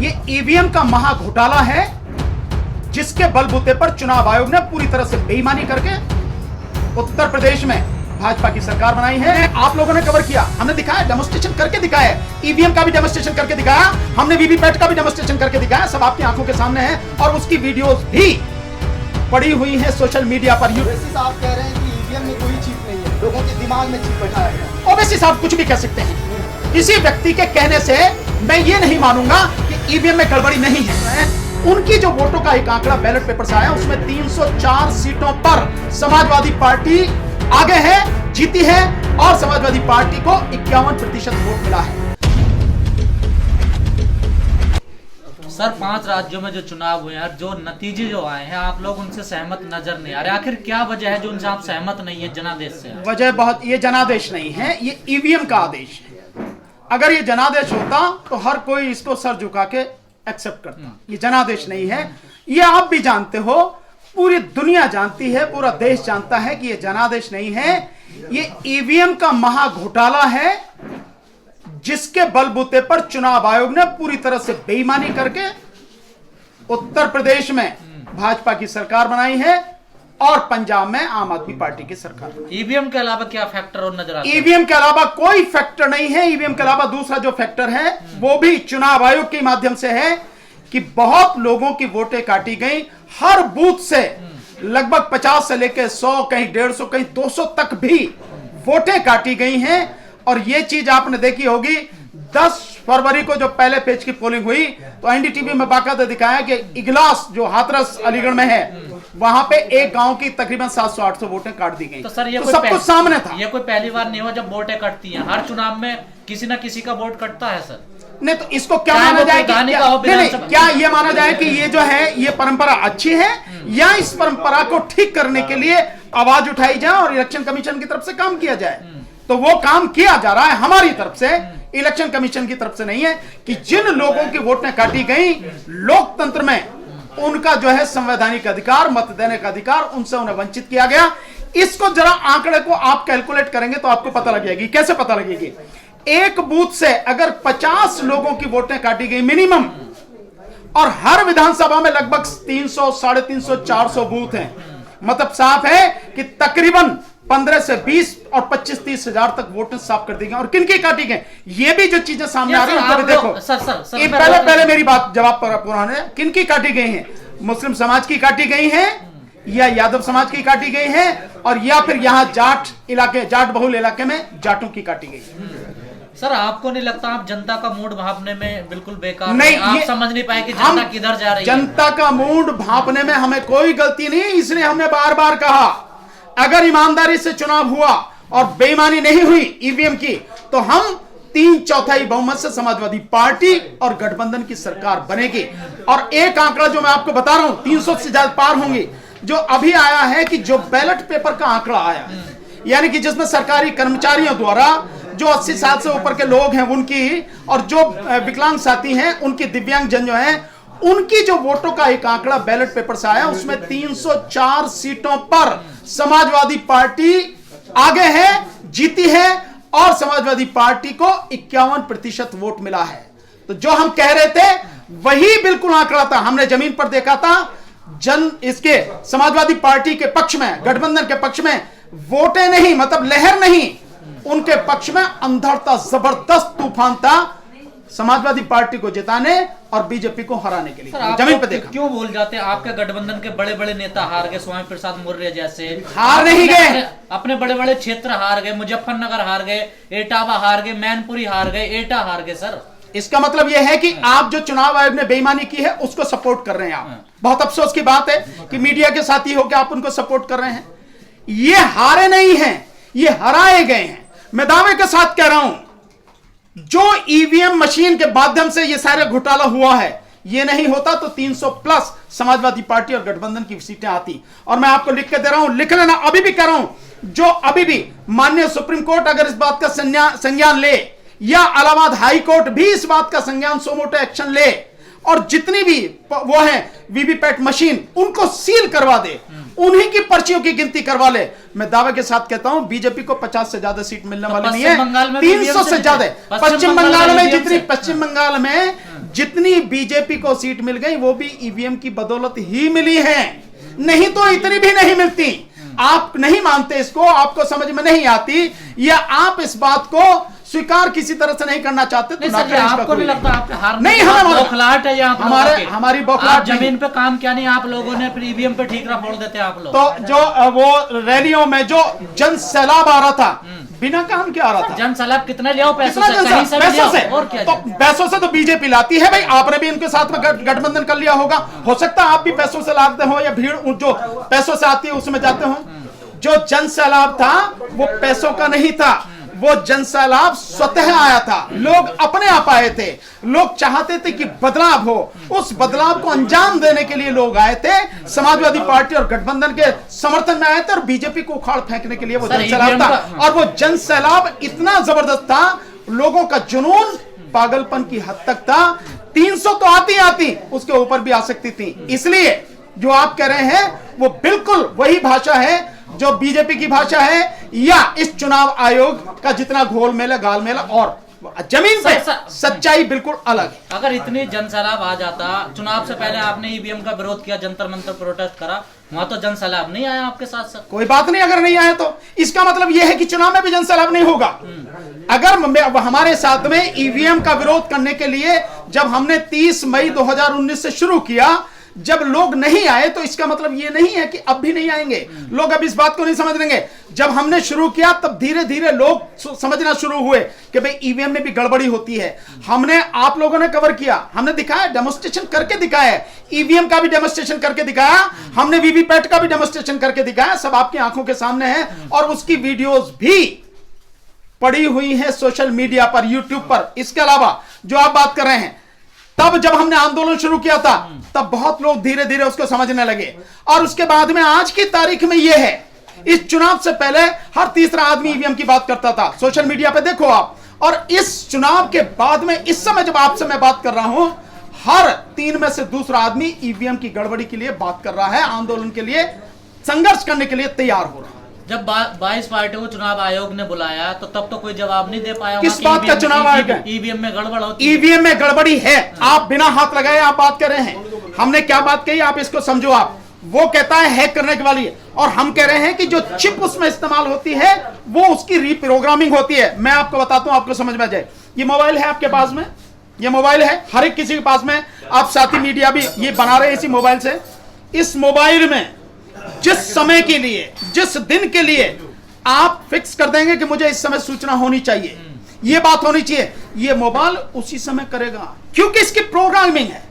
ये ईवीएम का महा घोटाला है, जिसके बलबूते पर चुनाव आयोग ने पूरी तरह से बेईमानी करके उत्तर प्रदेश में भाजपा की सरकार बनाई है। आप लोगों ने कवर किया, हमने दिखाया, डेमोन्स्ट्रेशन करके दिखाया, ईवीएम का भी डेमोन्स्ट्रेशन करके दिखाया, हमने वीवीपैट का भी डेमोन्स्ट्रेशन करके दिखाया, सब आपकी आंखों के सामने है और उसकी वीडियोस भी पड़ी हुई है सोशल मीडिया पर। आप कह रहे हैं कि ईवीएम में कोई चिप नहीं है, लोगों के दिमाग में चिप बैठाया गया। ओवैसी साहब कुछ भी कह सकते हैं, किसी व्यक्ति के कहने से मैं ये नहीं मानूंगा कि ईवीएम में गड़बड़ी नहीं है। उनकी जो वोटों का एक आंकड़ा बैलेट पेपर से आया, उसमें 304 सीटों पर समाजवादी पार्टी आगे है, जीती है और समाजवादी पार्टी को 51% वोट मिला है। सर 5 राज्यों में जो चुनाव हुए हैं, जो नतीजे जो आए हैं, आप लोग उनसे सहमत नजर नहीं आ रहे। आखिर क्या वजह है जो उनसे आप सहमत नहीं है जनादेश से? वजह बहुत, ये जनादेश नहीं है, ये ईवीएम का आदेश है। अगर ये जनादेश होता तो हर कोई इसको सर झुका के एक्सेप्ट करता। ये जनादेश नहीं है, ये आप भी जानते हो, पूरी दुनिया जानती है, पूरा देश जानता है कि ये जनादेश नहीं है, ये ईवीएम का महा घोटाला है, जिसके बलबूते पर चुनाव आयोग ने पूरी तरह से बेईमानी करके उत्तर प्रदेश में भाजपा की सरकार बनाई है और पंजाब में आम आदमी पार्टी की सरकार। ईवीएम के अलावा क्या फैक्टर और नजर आता है? ईवीएम के अलावा कोई फैक्टर नहीं है। ईवीएम के अलावा दूसरा जो फैक्टर है वो भी चुनाव आयोग के माध्यम से है कि बहुत लोगों की वोटें काटी गई। हर बूथ से लगभग 50 से लेकर 100, कहीं 150, कहीं 200 तक भी वोटें काटी गई हैं। और यह चीज आपने देखी होगी, 10 फरवरी को जो पहले पेज की पोलिंग हुई तो एनडीटीवी में बाकायदा दिखाया कि इगलास जो हाथरस अलीगढ़ में है, वहां पे एक गांव की तकरीबन 700-800 वोटें काट दी गई। तो सर ये तो सब कुछ सामने था। ये कोई पहली बार नहीं हुआ जब वोटें कटती हैं। हर चुनाव में किसी ना किसी का वोट कटता है सर। नहीं तो इसको क्या माना जाए कि क्या ये माना जाए कि ये जो है ये परंपरा अच्छी है, या इस परंपरा को ठीक करने के लिए आवाज उठाई जाए और इलेक्शन कमीशन की तरफ से काम किया जाए? तो वो काम किया जा रहा है हमारी तरफ से, इलेक्शन कमीशन की तरफ से नहीं है। कि जिन लोगों की वोटें काटी गई, लोकतंत्र में उनका जो है संवैधानिक अधिकार, मत देने का अधिकार, उनसे उन्हें वंचित किया गया। इसको जरा आंकड़े को आप कैलकुलेट करेंगे तो आपको पता लगेगी। कैसे पता लगेगी? एक बूथ से अगर 50 लोगों की वोटें काटी गई मिनिमम, और हर विधानसभा में लगभग 300, 350, 400 बूथ हैं, मतलब साफ है कि तकरीबन 15 से 20 और 25-30 हजार तक वोटें साफ कर दी गई। और किनकी काटी गई, ये भी जो चीजें सामने आ रही है, देखो सर, पहले मेरी बात जवाब पूरा होने। किनकी काटी गई हैं? मुस्लिम समाज की काटी गई हैं, या यादव समाज की काटी गई है, और या फिर यहां जाट इलाके, जाट बहुल इलाके में जाटों की काटी गई। सर आपको नहीं लगता आप जनता का मूड भापने में बिल्कुल बेकार नहीं, आप समझ नहीं पाए कि जनता किधर जा रही है? जनता का मूड भापने में हमें कोई गलती नहीं, इसलिए हमने बार बार कहा अगर ईमानदारी से चुनाव हुआ और बेईमानी नहीं हुई ईवीएम की, तो हम 3/4 बहुमत से समाजवादी पार्टी और गठबंधन की सरकार बनेगी। और एक आंकड़ा जो मैं आपको बता रहा हूं, 300 से ज्यादा पार होंगे, जो अभी आया है कि जो बैलेट पेपर का आंकड़ा आया, यानी कि जिसमें सरकारी कर्मचारियों द्वारा जो 80 साल से ऊपर के लोग हैं उनकी, और जो विकलांग साथी हैं उनकी, दिव्यांग जन जो हैं उनकी जो वोटों का एक आंकड़ा बैलेट पेपर से आया, उसमें 304 सीटों पर समाजवादी पार्टी आगे है, जीती है और समाजवादी पार्टी को 51% वोट मिला है। तो जो हम कह रहे थे वही बिल्कुल आंकड़ा था, हमने जमीन पर देखा था। जन इसके समाजवादी पार्टी के पक्ष में, गठबंधन के पक्ष में वोटें नहीं, मतलब लहर नहीं, उनके पक्ष में अंधड़ था, जबरदस्त तूफान था समाजवादी पार्टी को जिताने और बीजेपी को हराने के लिए। जमीन पर देखा। क्यों भूल जाते हैं आपके गठबंधन के बड़े बड़े नेता हार गए, स्वामी प्रसाद मौर्य जैसे हार नहीं गए, अपने बड़े बड़े क्षेत्र हार गए, मुजफ्फरनगर हार गए, एटावा हार गए, मैनपुरी हार गए, एटा हार गए। सर इसका मतलब यह है कि आप जो चुनाव आयोग ने बेईमानी की है उसको सपोर्ट कर रहे हैं। आप बहुत अफसोस की बात है कि मीडिया के साथी होकर आप उनको सपोर्ट कर रहे हैं। ये हारे नहीं हैं, ये हराए गए हैं। मैं दावे के साथ कह रहा हूं, जो ईवीएम मशीन के माध्यम से ये सारे घोटाला हुआ है, ये नहीं होता तो 300 प्लस समाजवादी पार्टी और गठबंधन की सीटें आती। और मैं आपको लिख के दे रहा हूं, लिख लेना, अभी भी कह रहा हूं, जो अभी भी माननीय सुप्रीम कोर्ट अगर इस बात का संज्ञान ले, या इलाहाबाद हाई कोर्ट भी इस बात का संज्ञान, सो मोटो एक्शन ले, और जितनी भी वो है वीवीपैट मशीन उनको सील करवा दे, उन्हीं की पर्चियों की गिनती करवा ले। मैं दावे के साथ कहता हूं बीजेपी को 50 से ज्यादा सीट मिलने वाली नहीं है, 300 से ज्यादा। पश्चिम बंगाल में जितनी बीजेपी को सीट मिल गई वो भी ईवीएम की बदौलत ही मिली है, नहीं तो इतनी भी नहीं मिलती। आप नहीं मानते इसको, आपको समझ में नहीं आती, या आप इस बात को स्वीकार किसी तरह से नहीं करना चाहते तो नहीं, आपको नहीं लगता आपके हार नहीं, बौखलाहट है यहाँ हमारी बौखलाहट जमीन पे काम क्या नहीं, आप लोगों ने फिर ईवीएम पे ठीकरा फोड़ देते आप लोग। तो जो वो रैलियों में जो जन सैलाब आ रहा था बिना काम के आ रहा था, जन सैलाब कितना लिया पैसों से, पैसों से, और क्या तो पैसों से तो बीजेपी लाती है भाई। आपने भी इनके साथ में गठबंधन कर लिया होगा, हो सकता है आप भी पैसों से लाते हो या भीड़ जो पैसों से आती है उसमें जाते हो। जो जन सैलाब था वो पैसों का नहीं था, वो जन सैलाब स्वतः आया था, लोग अपने आप आए थे, लोग चाहते थे कि बदलाव हो, उस बदलाव को अंजाम देने के लिए लोग आए थे। समाजवादी पार्टी और गठबंधन के समर्थन में आए थे और बीजेपी को उखाड़ फेंकने के लिए वो जन सैलाब था। और वो जन सैलाब इतना जबरदस्त था, लोगों का जुनून पागलपन की हद तक था। 300 तो आती उसके ऊपर भी आ सकती थी। इसलिए जो आप कह रहे हैं वो बिल्कुल वही भाषा है जो बीजेपी की भाषा है, या इस चुनाव आयोग का जितना घोलमेल है गालमेल, और जमीन पे सच्चाई बिल्कुल अलग है। अगर इतनी जन सैलाब आ जाता, चुनाव से पहले आपने ईवीएम का विरोध किया, जंतर मंतर प्रोटेस्ट करा, वहां तो जन सैलाब नहीं आया आपके साथ साथ। कोई बात नहीं, अगर नहीं आया तो इसका मतलब यह है कि चुनाव में भी जन सैलाब नहीं होगा। अगर हमारे साथ में ईवीएम का विरोध करने के लिए जब हमने 30 मई 2019 से शुरू किया, जब लोग नहीं आए तो इसका मतलब यह नहीं है कि अब भी नहीं आएंगे लोग। अब इस बात को नहीं समझ लेंगे। जब हमने शुरू किया तब धीरे धीरे लोग समझना शुरू हुए कि भाई ईवीएम में भी गड़बड़ी होती है। हमने, आप लोगों ने कवर किया, हमने दिखाया, डेमोन्स्ट्रेशन करके दिखाया, ईवीएम का भी डेमोन्स्ट्रेशन करके दिखाया, हमने वीवीपैट का भी डेमोन्स्ट्रेशन करके दिखाया, सब आपकी आंखों के सामने है। और उसकी वीडियोस भी पड़ी हुई है सोशल मीडिया पर, यूट्यूब पर। इसके अलावा जो आप बात कर रहे हैं, तब जब हमने आंदोलन शुरू किया था तब बहुत लोग धीरे धीरे उसको समझने लगे, और उसके बाद में आज की तारीख में यह है, इस चुनाव से पहले हर तीसरा आदमी ईवीएम की बात करता था, सोशल मीडिया पे देखो आप। और इस चुनाव के बाद में, इस समय जब आपसे मैं बात कर रहा हूं, हर 3 में से दूसरा आदमी ईवीएम की गड़बड़ी के लिए बात कर रहा है, आंदोलन के लिए, संघर्ष करने के लिए तैयार हो रहा है। जब 22 पार्टियों को चुनाव आयोग ने बुलाया तो तब तो कोई जवाब नहीं दे पाया। किस बात का चुनाव आयोग है? ईवीएम में गड़बड़ होती है। ईवीएम में गड़बड़ी है, आप बिना हाथ लगाए आप बात कर रहे हैं। हमने क्या बात कही आप इसको समझो। आप, वो कहता है हैक करने के वाली, और हम कह रहे हैं कि जो चिप उसमें इस्तेमाल होती है वो उसकी रीप्रोग्रामिंग होती है। मैं आपको बताता हूं, आपको समझ में आ जाए। ये मोबाइल है आपके पास में, ये मोबाइल है हर एक किसी के पास में, आप साथी मीडिया भी ये बना रहे हैं इसी मोबाइल से। इस मोबाइल में जिस समय के लिए, जिस दिन के लिए आप फिक्स कर देंगे कि मुझे इस समय सूचना होनी चाहिए, यह बात होनी चाहिए, यह मोबाइल उसी समय करेगा, क्योंकि इसकी प्रोग्रामिंग है।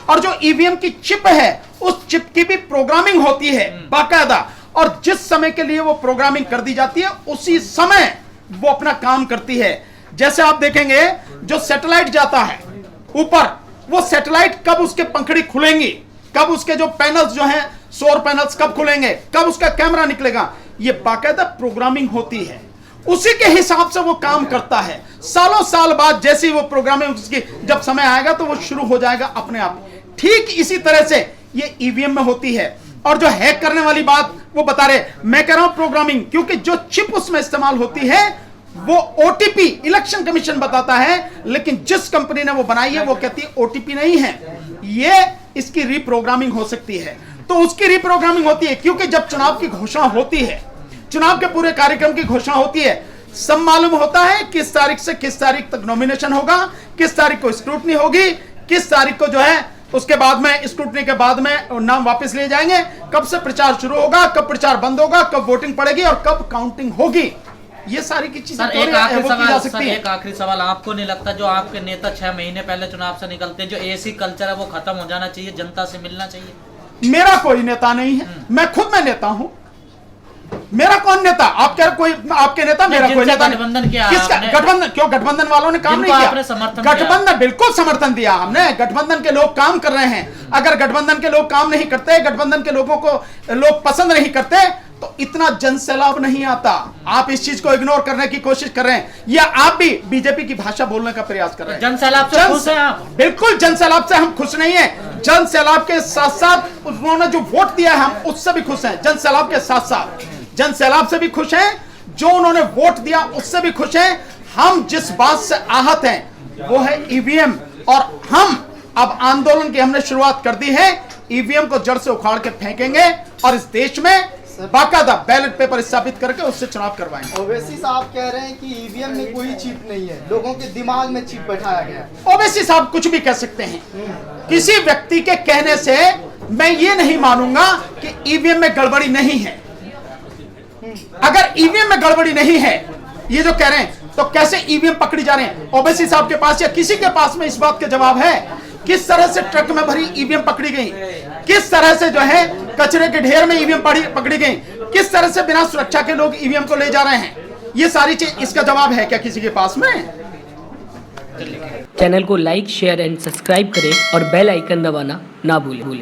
और जो ईवीएम की चिप है उस चिप की भी प्रोग्रामिंग होती है बाकायदा, और जिस समय के लिए वो प्रोग्रामिंग कर दी जाती है उसी समय वो अपना काम करती है। जैसे आप देखेंगे जो सैटेलाइट जाता है ऊपर, वो सैटेलाइट कब उसके पंखड़ी खुलेंगी, कब उसके जो पैनल्स जो हैं सौर पैनल्स कब खुलेंगे, कब उसका कैमरा निकलेगा, ये बाकायदा प्रोग्रामिंग होती है, उसी के हिसाब से वो काम करता है। सालों साल बाद जैसे ही वो प्रोग्रामिंग उसकी जब समय आएगा तो वो शुरू हो जाएगा अपने आप। ठीक इसी तरह से ये ईवीएम में होती है। और जो हैक करने वाली बात वो बता रहे, मैं कह रहा हूं प्रोग्रामिंग, क्योंकि जो चिप उसमें इस्तेमाल होती है वो ओटीपी इलेक्शन कमीशन बताता है, लेकिन जिस कंपनी ने वो बनाई है वो कहती है ओटीपी नहीं है, ये इसकी रीप्रोग्रामिंग हो सकती है। तो उसकी रीप्रोग्रामिंग होती है, क्योंकि जब चुनाव की घोषणा होती है, चुनाव के पूरे कार्यक्रम की घोषणा होती है, सब मालूम होता है किस तारीख से किस तारीख तक नॉमिनेशन होगा, किस तारीख को स्क्रूटनी होगी, किस तारीख को जो है उसके बाद में स्क्रूटनी के बाद में नाम वापस लिए जाएंगे, कब से प्रचार शुरू होगा, कब प्रचार बंद होगा, कब वोटिंग पड़ेगी और कब काउंटिंग होगी। ये सारी की चीजें एक आखिरी सवाल, आपको नहीं लगता जो आपके नेता 6 महीने पहले चुनाव से निकलते, जो एसी कल्चर है वो खत्म हो जाना चाहिए, जनता से मिलना चाहिए? मेरा कोई नेता नहीं है, मैं खुद में नेता हूं। मेरा कौन नेता? आप कह रहे कोई आपके नेता, मेरा कोई नेता गठबंधन किया, किसका गठबंधन? क्यों गठबंधन वालों ने काम नहीं किया? गठबंधन बिल्कुल समर्थन दिया हमने, गठबंधन के लोग काम कर रहे हैं। अगर गठबंधन के लोग काम नहीं करते, गठबंधन के लोगों को लोग पसंद नहीं करते, तो इतना जन सैलाब नहीं आता। आप इस चीज को इग्नोर करने की कोशिश कर रहे हैं, या आप भी बीजेपी की भाषा बोलने का प्रयास कर रहे हैं। जन सैलाब से खुश हैं आप? बिल्कुल जन सैलाब से हम खुश नहीं हैं। जन सैलाब के साथ साथ उन्होंने जो वोट दिया है हम उससे भी खुश हैं। जन सैलाब के साथ साथ जन सैलाब से भी खुश हैं, जो उन्होंने वोट दिया उससे भी खुश हैं। हम जिस बात से आहत हैं वो है ईवीएम, और हम अब आंदोलन की हमने शुरुआत कर दी है। ईवीएम को जड़ से उखाड़ के फेंकेंगे और इस देश में बाकायदा बैलेट पेपर स्थापित करके उससे चुनाव करवाएंगे। ओवैसी साहब कह रहे हैं कि ईवीएम में कोई चिप नहीं है, लोगों के दिमाग में चिप बैठाया गया है। ओवैसी साहब कुछ भी कह सकते हैं, किसी व्यक्ति के कहने से मैं ये नहीं मानूंगा कि ईवीएम में गड़बड़ी नहीं है। अगर ईवीएम में गड़बड़ी नहीं है ये जो कह रहे हैं, तो कैसे ईवीएम पकड़ी जा रहे हैं? ओवैसी साहब के पास या किसी के पास में इस बात का जवाब है? किस तरह से ट्रक में भरी ईवीएम पकड़ी गई, किस तरह से जो है कचरे के ढेर में ईवीएम पकड़ी गई, किस तरह से बिना सुरक्षा के लोग ईवीएम को ले जा रहे हैं, ये सारी चीज, इसका जवाब है क्या किसी के पास में? चैनल को लाइक, शेयर एंड सब्सक्राइब करें और बेल आइकन दबाना ना भूलें।